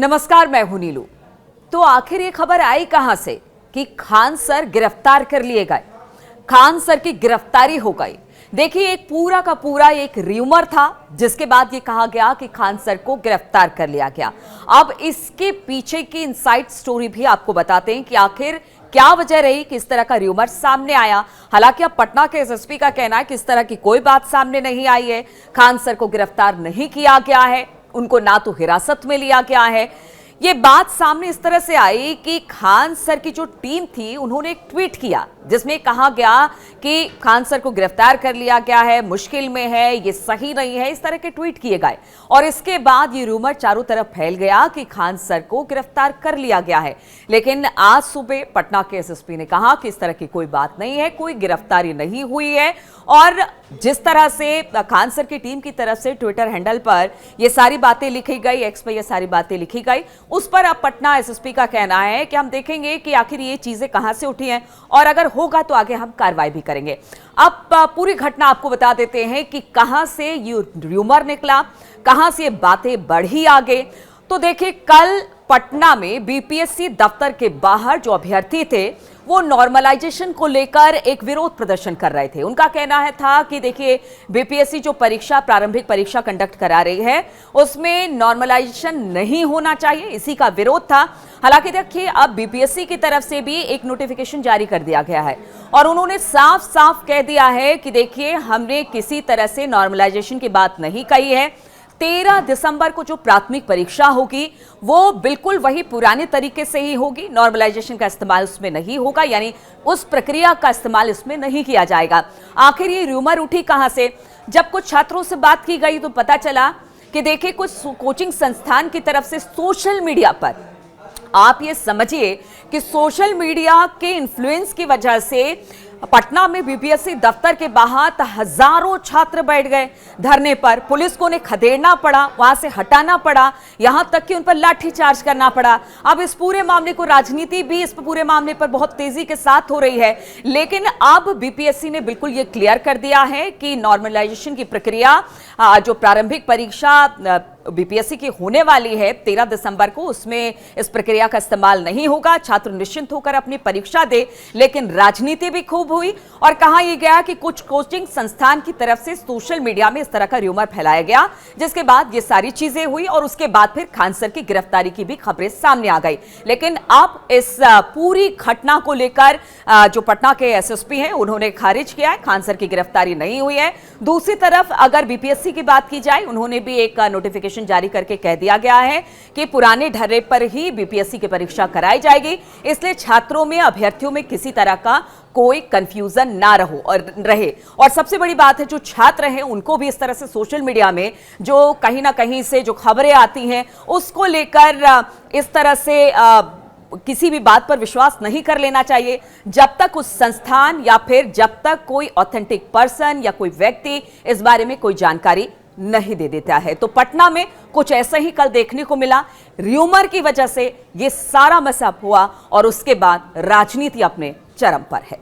नमस्कार, मैं हूं नीलू। तो आखिर ये खबर आई कहां से कि खान सर गिरफ्तार कर लिए गए। खान सर की गिरफ्तारी हो गई। देखिए, एक पूरा का पूरा एक र्यूमर था, जिसके बाद ये कहा गया कि खान सर को गिरफ्तार कर लिया गया। अब इसके पीछे की इनसाइड स्टोरी भी आपको बताते हैं कि आखिर क्या वजह रही कि इस तरह का र्यूमर सामने आया। हालांकि अब पटना के एसएसपी का कहना है कि इस तरह की कोई बात सामने नहीं आई है। खान सर को गिरफ्तार नहीं किया गया है, उनको ना तो हिरासत में लिया गया है। ये बात सामने इस तरह से आई कि खान सर की जो टीम थी, उन्होंने एक ट्वीट किया जिसमें कहा गया कि खान सर को गिरफ्तार कर लिया गया है, मुश्किल में है, ये सही नहीं है, इस तरह के ट्वीट किए गए। और इसके बाद ये रूमर चारों तरफ फैल गया कि खान सर को गिरफ्तार कर लिया गया है। लेकिन आज सुबह पटना के एसएसपी ने कहा कि इस तरह की कोई बात नहीं है, कोई गिरफ्तारी नहीं हुई है। और जिस तरह से खान सर की टीम की तरफ से ट्विटर हैंडल पर ये सारी बातें लिखी गई, एक्स पे ये सारी बातें लिखी गई, उस पर अब पटना एसएसपी का कहना है कि हम देखेंगे कि आखिर ये चीजें कहां से उठी हैं और अगर होगा तो आगे हम कार्रवाई भी करेंगे। अब पूरी घटना आपको बता देते हैं कि कहां से ये र्यूमर निकला, कहां से ये बातें बढ़ी आगे। तो देखिए, कल पटना में बीपीएससी दफ्तर के बाहर जो अभ्यर्थी थे, वो नॉर्मलाइजेशन को लेकर एक विरोध प्रदर्शन कर रहे थे। उनका कहना था कि देखिए, बीपीएससी जो परीक्षा, प्रारंभिक परीक्षा कंडक्ट करा रही है, उसमें नॉर्मलाइजेशन नहीं होना चाहिए, इसी का विरोध था। हालांकि देखिए, अब बीपीएससी की तरफ से भी एक नोटिफिकेशन जारी कर दिया गया है और उन्होंने साफ साफ कह दिया है कि देखिए, हमने किसी तरह से नॉर्मलाइजेशन की बात नहीं कही है। 13 दिसंबर को जो प्राथमिक परीक्षा होगी, वो बिल्कुल वही पुराने तरीके से ही होगी। नॉर्मलाइजेशन का इस्तेमाल उसमें नहीं होगा, यानी उस प्रक्रिया का इस्तेमाल इसमें नहीं किया जाएगा। आखिर ये र्यूमर उठी कहां से? जब कुछ छात्रों से बात की गई तो पता चला कि देखिए, कुछ कोचिंग संस्थान की तरफ से सोशल मीडिया पर, आप ये समझिए कि सोशल मीडिया के इन्फ्लुएंस की वजह से पटना में बीपीएससी दफ्तर के बाहर हजारों छात्र बैठ गए धरने पर। पुलिस को उन्हें खदेड़ना पड़ा, वहां से हटाना पड़ा, यहां तक कि उन पर लाठीचार्ज करना पड़ा। अब इस पूरे मामले को, राजनीति भी इस पूरे मामले पर बहुत तेजी के साथ हो रही है। लेकिन अब बीपीएससी ने बिल्कुल ये क्लियर कर दिया है कि नॉर्मलाइजेशन की प्रक्रिया, जो प्रारंभिक परीक्षा बीपीएससी की होने वाली है 13 दिसंबर को, उसमें इस प्रक्रिया का इस्तेमाल नहीं होगा। छात्र निश्चिंत होकर अपनी परीक्षा दे। लेकिन राजनीति भी खूब हुई और कहा यह गया कि कुछ कोचिंग संस्थान की तरफ से सोशल मीडिया में इस तरह का र्यूमर फैलाया गया, जिसके बाद ये सारी चीजें हुई और उसके बाद फिर खान सर की गिरफ्तारी की भी खबरें सामने आ गई। लेकिन अब इस पूरी घटना को लेकर जो पटना के एसएसपी हैं, उन्होंने खारिज किया है, खान सर की गिरफ्तारी नहीं हुई है। दूसरी तरफ अगर बीपीएससी की बात की जाए, उन्होंने भी एक नोटिफिकेशन जारी करके कह दिया गया है कि पुराने ढर्रे पर ही बीपीएससी की परीक्षा कराई जाएगी, इसलिए छात्रों में, अभ्यर्थियों में किसी तरह का कोई कंफ्यूजन ना रहे। और सबसे बड़ी बात है, जो छात्र हैं उनको भी इस तरह से सोशल मीडिया में जो कहीं ना कहीं से जो खबरें आती हैं, उसको लेकर इस तरह से किसी भी बात पर विश्वास नहीं कर लेना चाहिए, जब तक उस संस्थान या फिर जब तक कोई ऑथेंटिक पर्सन या कोई व्यक्ति इस बारे में कोई जानकारी नहीं दे देता है। तो पटना में कुछ ऐसा ही कल देखने को मिला। र्यूमर की वजह से ये सारा मसअप हुआ और उसके बाद राजनीति अपने चरम पर है।